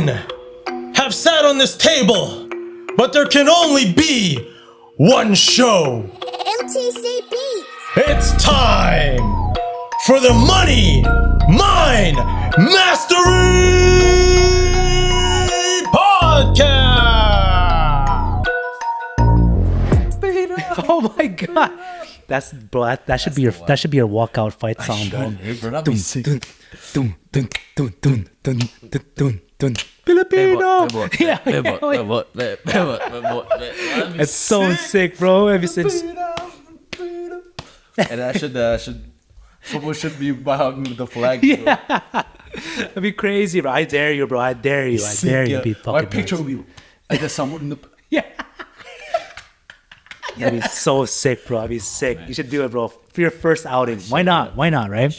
men have sat on this table, but there can only be one show. MTC Beats. It's time for the Money Mind Mastery Podcast. Oh my god, that should be your walkout fight song, bro. That'd be sick. Filipino. Yeah. It's so sick, bro. Have you seen? And that should someone should be behind the flag. Bro. Yeah. That'd be crazy, bro. I dare you, bro. I dare you. I dare you. Be fucking my picture of you. I just someone in the. Yeah. That'd be so sick, bro. That'd be sick. You should do it, bro. For your first outing. Why not? Why not, right?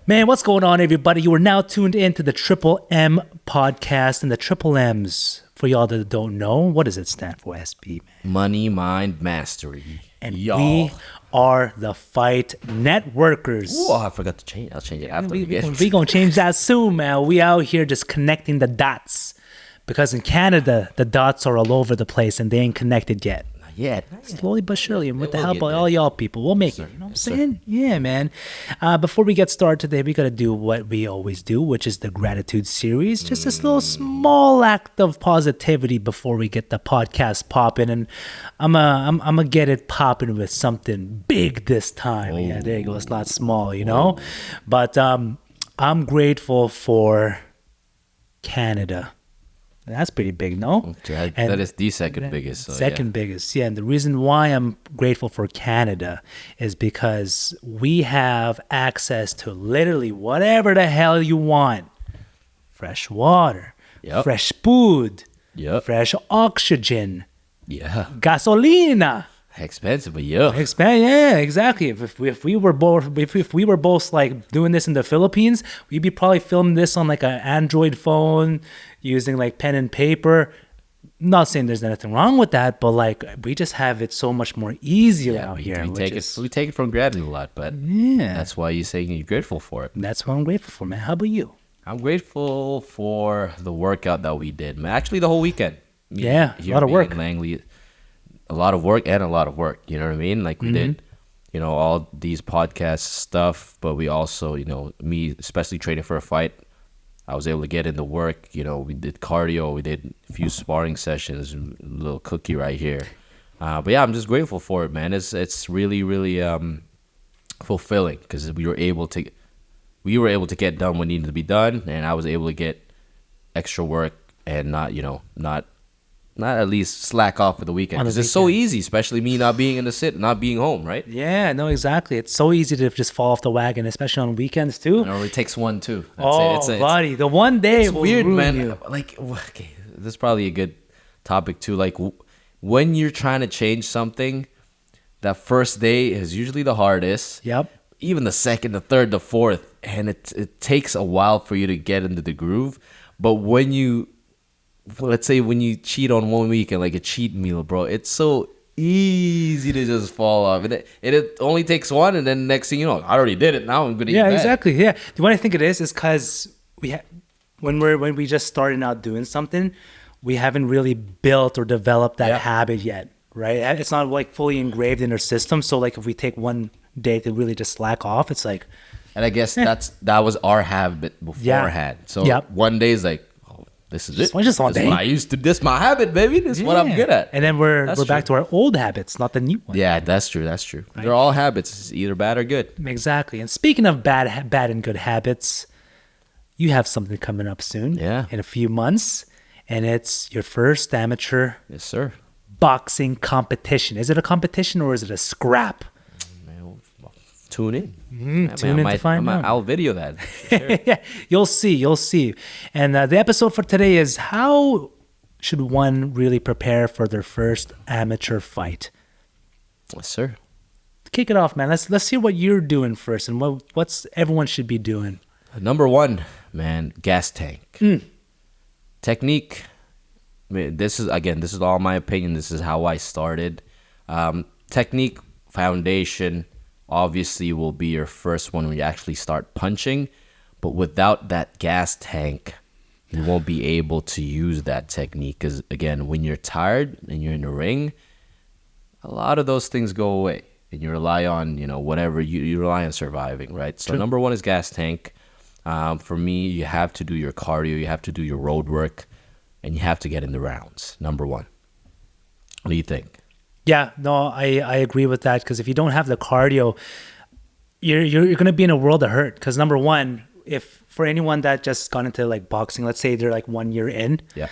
Man, what's going on, everybody? You are now tuned in to the Triple M podcast. And the Triple M's, for y'all that don't know, what does it stand for, SB, man? Money Mind Mastery. And we are the Fight Networkers. Oh, I forgot to change. I'll change it after we going to change that soon, man. We out here just connecting the dots. Because in Canada, the dots are all over the place and they ain't connected yet. Yeah, slowly but surely, and with the help of all y'all people, we'll make it. You know what I'm saying? Yeah, man. Before we get started today, we gotta do what we always do, which is the gratitude series. Just this little small act of positivity before we get the podcast popping, and I'm gonna get it popping with something big this time. Oh. Yeah, there you go. It's not small, you know. But I'm grateful for Canada. That's pretty big, no? That is the second biggest. So biggest, yeah. And the reason why I'm grateful for Canada is because we have access to literally whatever the hell you want. Fresh water, fresh food, fresh oxygen, gasolina. Expensive, but yeah, exactly. If we were both like doing this in the Philippines, we'd be probably filming this on like an Android phone using like pen and paper. Not saying there's anything wrong with that, but like we just have it so much more easier out here. We take it for granted a lot, but that's why you're saying you're grateful for it. That's what I'm grateful for, man. How about you? I'm grateful for the workout that we did, man. Actually, the whole weekend. A lot of work. Langley. A lot of work and a lot of work, you know what I mean? Like we did, all these podcast stuff, but we also, me, especially training for a fight, I was able to get into work, we did cardio, we did a few sparring sessions, a little cookie right here. But yeah, I'm just grateful for it, man. It's really, really fulfilling because we were able to get done what needed to be done, and I was able to get extra work and not at least slack off for the weekend. Because it's so easy, especially me not being in the city, not being home, right? Yeah, no, exactly. It's so easy to just fall off the wagon, especially on weekends too. It only takes one too. Buddy, the one day it's will weird, ruin man. You. Like, okay, this is probably a good topic too. Like, when you're trying to change something, that first day is usually the hardest. Yep. Even the second, the third, the fourth, and it takes a while for you to get into the groove. But let's say when you cheat on 1 week and like a cheat meal, bro, it's so easy to just fall off. It only takes one, and then next thing you know, I already did it. Now I'm gonna eat that. Exactly. Yeah. What I think it is because when we just starting out doing something, we haven't really built or developed that habit yet, right? It's not like fully engraved in our system. So like if we take one day to really just slack off, it's like. And I guess that was our habit beforehand. So one day is like. This is it. This is what I used to. This is my habit, baby. This is what I'm good at. And then we're back to our old habits, not the new one. Yeah, that's true. That's true. Right? They're all habits. It's either bad or good. Exactly. And speaking of bad and good habits, you have something coming up soon. Yeah. In a few months, and it's your first amateur. Yes, sir. Boxing competition. Is it a competition or is it a scrap? Tune in. Tune in to find out. I'll video that. Sure. Yeah, you'll see. And the episode for today is how should one really prepare for their first amateur fight? Yes, sir. Kick it off, man. Let's hear what you're doing first and what's everyone should be doing. Number one, man, gas tank. Technique. I mean, this is all my opinion. This is how I started. Technique, foundation. Obviously will be your first one when you actually start punching, but without that gas tank, you won't be able to use that technique. Because again, when you're tired and you're in the ring, a lot of those things go away, and you rely on, whatever you rely on surviving, right? So number one is gas tank. For me, you have to do your cardio, you have to do your road work, and you have to get in the rounds. Number one. What do you think? Yeah, no, I agree with that, because if you don't have the cardio, you're going to be in a world of hurt. Because number one, if for anyone that just got into like boxing, let's say they're like 1 year in, Yeah.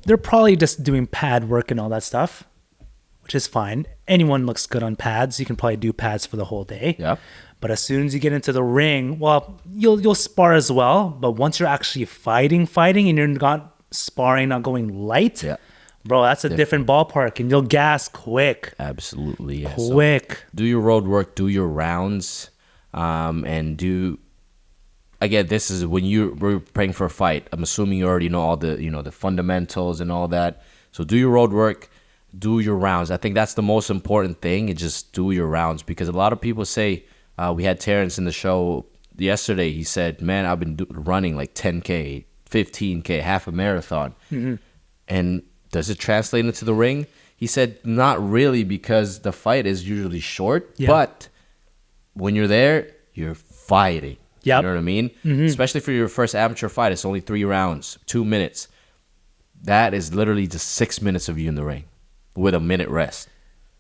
they're probably just doing pad work and all that stuff, which is fine. Anyone looks good on pads. You can probably do pads for the whole day. Yeah. But as soon as you get into the ring, well, you'll spar as well. But once you're actually fighting, and you're not sparring, not going light, Yeah. bro, that's a different ballpark, and you'll gas quick. Absolutely. Yeah. Quick. So do your road work, do your rounds, and do. Again, this is when we're preparing for a fight. I'm assuming you already know all the the fundamentals and all that. So do your road work, do your rounds. I think that's the most important thing. Is just do your rounds, because a lot of people say. We had Terrence in the show yesterday. He said, "Man, I've been running like 10K, 15K, half a marathon." Mm-hmm. And does it translate into the ring? He said, "Not really, because the fight is usually short. Yeah. But when you're there, you're fighting." Yep. You know what I mean? Mm-hmm. Especially for your first amateur fight, it's only 3 rounds, 2 minutes. That is literally just 6 minutes of you in the ring with a minute rest.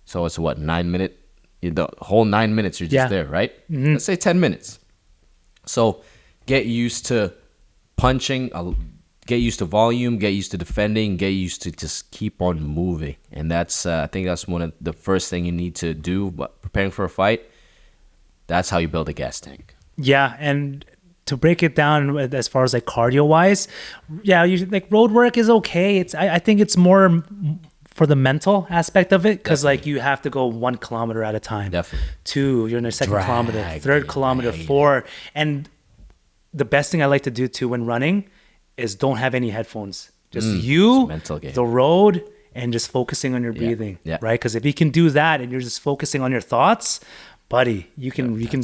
So it's what, 9 minutes? The whole 9 minutes you're just there, right? Mm-hmm. Let's say 10 minutes. So get used to punching, get used to volume, get used to defending, get used to just keep on moving. And that's I think that's one of the first thing you need to do. But preparing for a fight, that's how you build a gas tank. Yeah, and to break it down as far as like cardio wise, yeah, like road work is okay. I think it's more for the mental aspect of it, because like you have to go 1 kilometer at a time. Definitely. 2, you're in the second kilometer, third kilometer, 4. And the best thing I like to do too when running is don't have any headphones. Just you, mental game. the road, and just focusing on your breathing. Yeah. Right? Because if you can do that and you're just focusing on your thoughts, buddy, that's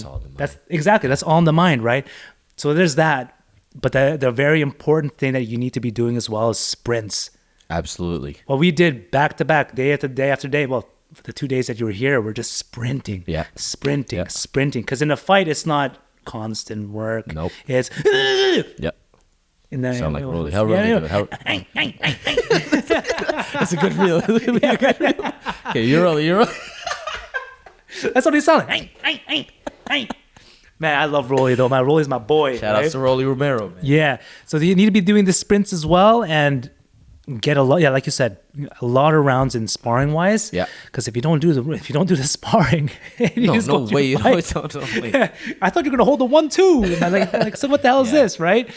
all in the mind. That's all in the mind, right? So there's that. But the very important thing that you need to be doing as well is sprints. Absolutely. Well, we did back to back, day after day after day. Well, for the 2 days that you were here, we're just sprinting. Yeah. Sprinting. Yeah. Sprinting. Because in a fight, it's not constant work. Nope. It's. Yeah. And then, Sound like Rolly. How Rolly do it? That's a good reel. Okay, you're Rolly. That's what he sounded like. Man, I love Rolly though. Rolly's my boy. Shout out to Rolly Romero, man. Yeah. So you need to be doing the sprints as well, and get a lot. Yeah, like you said, a lot of rounds in sparring wise. Yeah. Because if you don't do the sparring, no way. No, wait. I thought you were gonna hold the 1-2. And I'm like, so what the hell is this, right?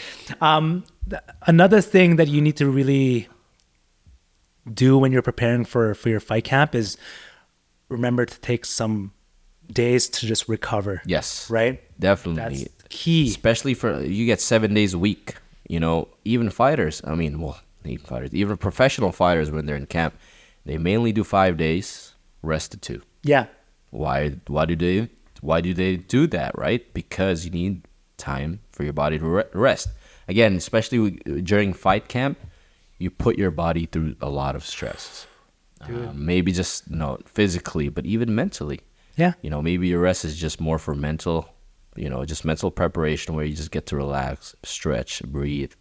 Another thing that you need to really do when you're preparing for your fight camp is remember to take some days to just recover. Yes. Right? Definitely. That's key. Especially you get 7 days a week. Even fighters, even professional fighters, when they're in camp, they mainly do 5 days, rest of 2. Yeah. Why do they do that, right? Because you need time for your body to rest. Again, especially during fight camp, you put your body through a lot of stress. Maybe just physically, but even mentally. Yeah. Maybe your rest is just more for mental, just mental preparation, where you just get to relax, stretch, breathe,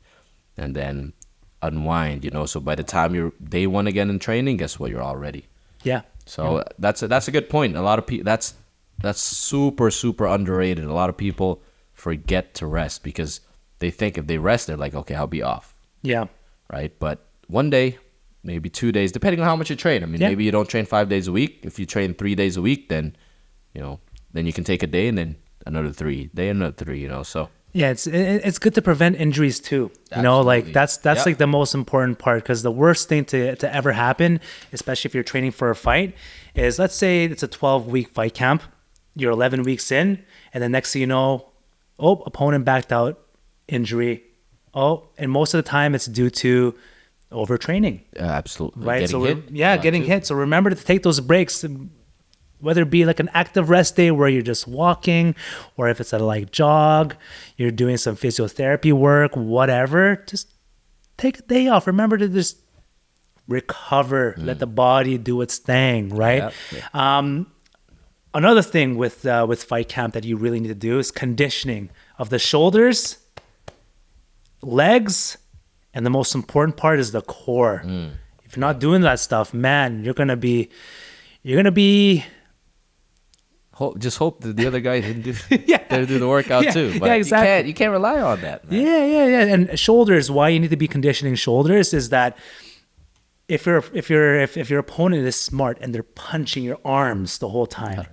and then unwind. So by the time you're day 1 again in training, guess what? You're all ready. Yeah. So that's a good point. A lot of people, that's super, super underrated. A lot of people forget to rest because they think if they rest, they're like, okay, I'll be off. Yeah. Right. But 1 day, maybe 2 days, depending on how much you train. Maybe you don't train 5 days a week. If you train 3 days a week, then you can take a day and then another 3 day, another 3. So. Yeah, it's good to prevent injuries too. Absolutely. That's like the most important part, because the worst thing to ever happen, especially if you're training for a fight, is let's say it's a 12-week fight camp. You're 11 weeks in, and the next thing you know, opponent backed out, injury. And most of the time it's due to overtraining. Absolutely. Right. Getting hit. Getting hit. So remember to take those breaks. whether it be like an active rest day where you're just walking, or if it's a like jog, you're doing some physiotherapy work, whatever, just take a day off. Remember to just recover, let the body do its thing, right? Another thing with fight camp that you really need to do is conditioning of the shoulders, legs, and the most important part is the core. If you're not doing that stuff, man, you're gonna be Just hope that the other guy didn't do, Yeah. didn't do the workout Yeah. too. But Yeah, exactly. you can't rely on that, man. Yeah. And shoulders, why you need to be conditioning shoulders is that if your opponent is smart and they're punching your arms the whole time,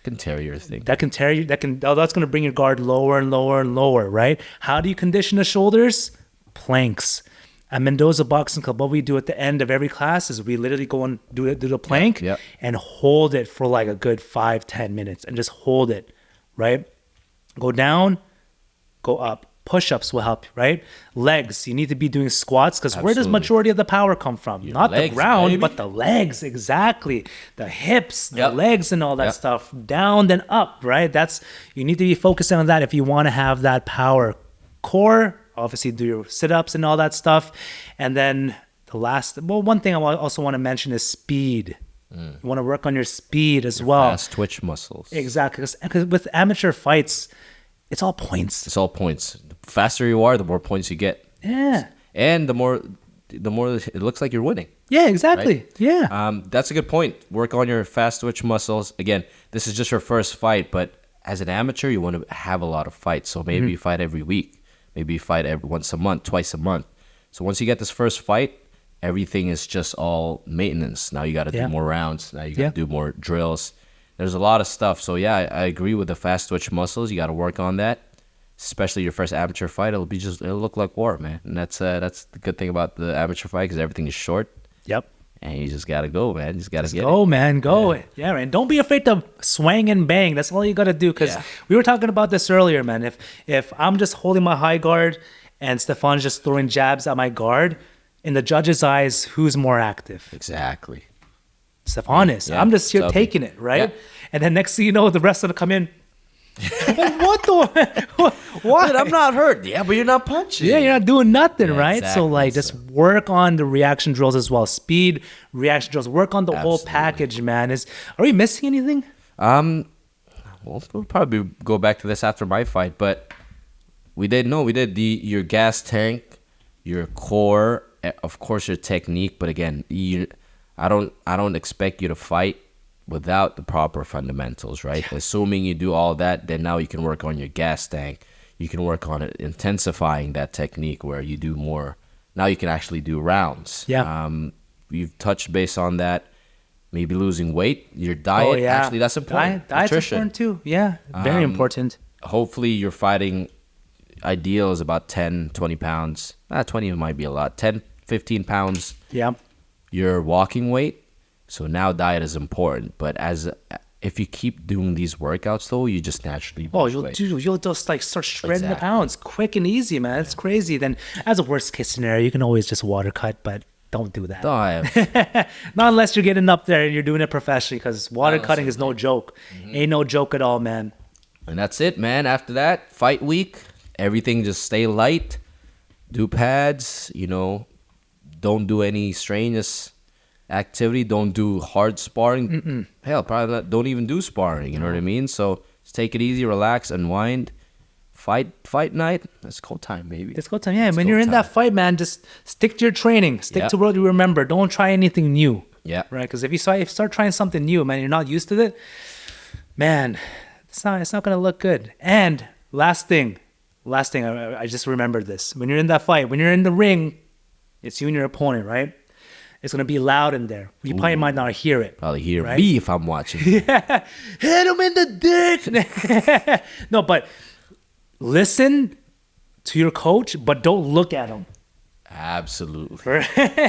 Can tear your thing. that can tear you. That's going to bring your guard lower and lower and lower, right? How do you condition the shoulders? Planks. At Mendoza Boxing Club, what we do at the end of every class is we literally go and do the plank Yep. and hold it for like a good 5-10 minutes and just hold it, right? Go down, go up. Push-ups will help, right? Legs, you need to be doing squats because where does Absolutely. majority of the power come from? Not the legs, ground, baby. but the legs, exactly. The hips, the Yep. legs and all that Yep. stuff. Down, then up, right? You need to be focusing on that if you want to have that power. Core, obviously do your sit-ups and all that stuff. And then one thing I also want to mention is speed. You want to work on your speed as well. Fast twitch muscles. Exactly. Because with amateur fights, it's all points. It's all points. The faster you are, the more points you get. Yeah. And the more it looks like you're winning. Yeah, exactly. Right? Yeah. That's a good point. Work on your fast twitch muscles. Again, this is just your first fight, but as an amateur, you want to have a lot of fights. So maybe you fight every week. Maybe you fight once a month, twice a month. So once you get this first fight, everything is just all maintenance. Now you got to Yeah. do more rounds. Now you got Yeah. to do more drills. There's a lot of stuff. So yeah, I agree with the fast twitch muscles. You got to work on that. Especially your first amateur fight, it'll look like war, man. And that's the good thing about the amateur fight because everything is short. Yep. And you just gotta go, man. You just gotta get Go, it. man. Go. Yeah, man. Don't be afraid to swing and bang. That's all you got to do. Because Yeah. we were talking about this earlier, man. If I'm just holding my high guard and Stefan's just throwing jabs at my guard, in the judge's eyes, who's more active? Exactly. Stefan is. Yeah, I'm just here Steffi. taking it, right? Yeah. And then next thing you know, the rest of them come in. What the? What? But I'm not hurt. Yeah, but you're not punching. Yeah, you're not doing nothing, Yeah, right? So exactly. like just work on the reaction drills as well. Speed, reaction drills. Work on the whole Absolutely. package, man. Are we missing anything? We'll probably go back to this after my fight, but we did your gas tank, your core, of course your technique, but again, I don't expect you to fight without the proper fundamentals, right? Yeah. Assuming you do all that, then now you can work on your gas tank. You can work on it, intensifying that technique where you do more. Now you can actually do rounds. Yeah. We've touched base on that. Maybe losing weight, your diet. Actually, that's important. Diet's Nutrition. important too. Yeah, very important. Hopefully you're fighting, ideal is about 10, 20 pounds. 20 might be a lot. 10, 15 pounds. Yeah. Your walking weight. So now diet is important. But if you keep doing these workouts though, you just naturally lose weight. You'll just like start shredding the Exactly. pounds quick and easy, man. It's crazy. Then as a worst case scenario, you can always just water cut, but don't do that. Not unless you're getting up there and you're doing it professionally, because water cutting is no joke. Ain't no joke at all, man. And that's it, man. After that, fight week, everything just stay light. Do pads, don't do any strenuous activity. Don't do hard sparring. Hell, probably don't even do sparring. You know what I mean? So just take it easy, relax, unwind. Fight night. Let's go time, baby. Let's go time. Yeah, when you're in that fight, man, just stick to your training. Stick to what you remember. Don't try anything new. Yeah. Right? Because if you start trying something new, man, you're not used to it, man, it's not gonna look good. And last thing, I just remembered this. When you're in that fight, when you're in the ring, it's you and your opponent, right? It's gonna be loud in there. You probably might not hear it. Probably hear right? me if I'm watching. Yeah, hit him in the dick. No, but listen to your coach, but don't look at him. Absolutely.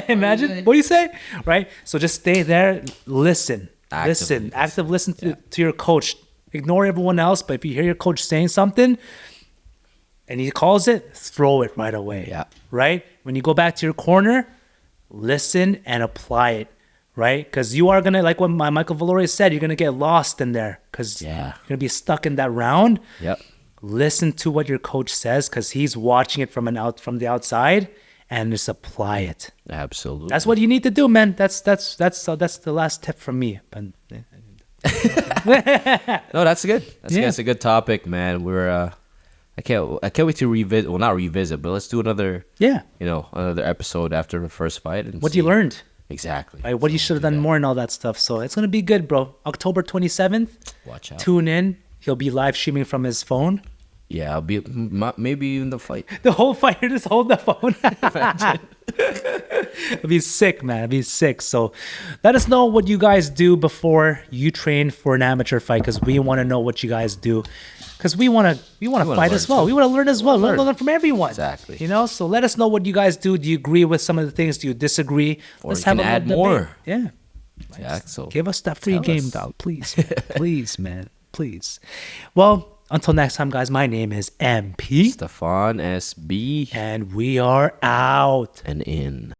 Imagine. What do you say? Right? So just stay there, listen. Actively Listen to your coach. Ignore everyone else, but if you hear your coach saying something and he calls it, throw it right away. Yeah. Right? When you go back to your corner, listen and apply it. right? Because you are going to, like what Michael Valori said, you're going to get lost in there because you're going to be stuck in that round. Yep. Listen to what your coach says because he's watching it from the outside and just apply it. Absolutely. That's what you need to do, man. That's the last tip from me. But, no, that's good. That's a good topic, man. We're I can't wait to revisit. Well, not revisit, but let's do another. Yeah. Another episode after the first fight and what you learned. Exactly. Right, what you should have done more and all that stuff. So it's gonna be good, bro. October 27th. Watch out. Tune in. He'll be live streaming from his phone. Yeah, I'll be maybe even the fight. The whole fight, you just hold the phone. It'd be sick, man. It'd be sick. So let us know what you guys do before you train for an amateur fight, because we want to know what you guys do. Because we want to fight as well. We want to learn as well. Learn from everyone. Exactly. So let us know what you guys do. Do you agree with some of the things? Do you disagree? Or Let's you have can a add little more. debate. Yeah. Yeah, so Give us that free tell game, us. dog. Please. Please, man. Please. Well, until next time, guys, my name is MP. Stefan SB And we are out. and in.